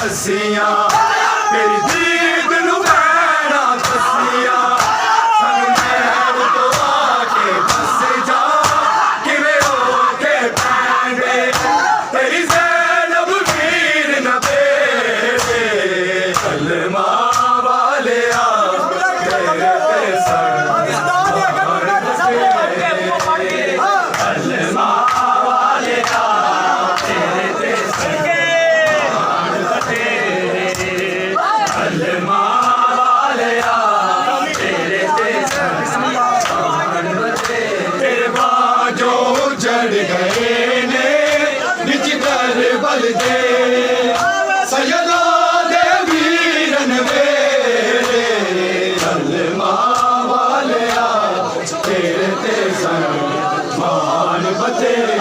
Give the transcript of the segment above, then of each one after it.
दसियां तेरी दीद नू भैणा दसियां सानू नैन तो आके दस जा किवें होके पैंदे तेरी ज़ैनब वीर ना बेड़े कलमा वालिया तेरे ते सर कलमा वालिया तेरे ते कलमा वालिया तेरे ते तेरे बाजों जड़ गए ने निज करबल दे सैयदा दे वीरन वेले कलमा वालिया तेरे ते मान बतेरे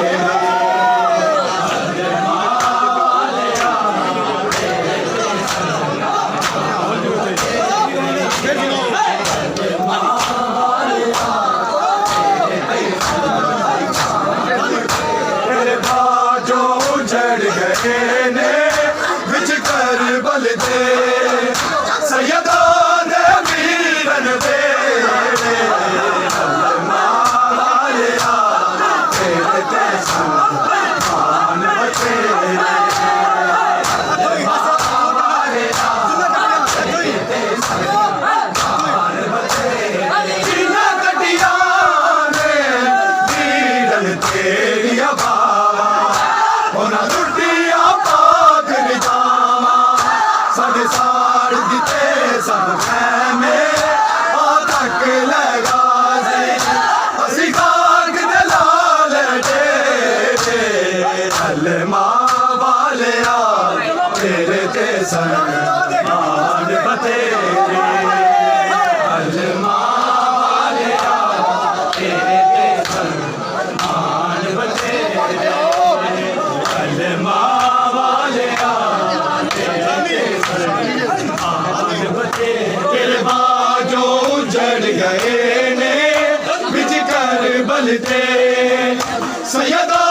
करबल दे सैयदा दे वीरन वेले कलमा वालिया तेरे ते मान बतेरे जिन्ना गड्डियां ने वीरन तेरिया बावा होना लुटिया पाग निजामा साढ़े साड़ दिते सब खैमे आ तक लगा से असी खाक दे लाल डेरे कलमा वालिया तेरे ते मान बतेरे कलमा वालिया तेरे ते मान बतेरे कलमा वालिया तेरे बाजों जड़ गए ने बिच करबल दे सैयदा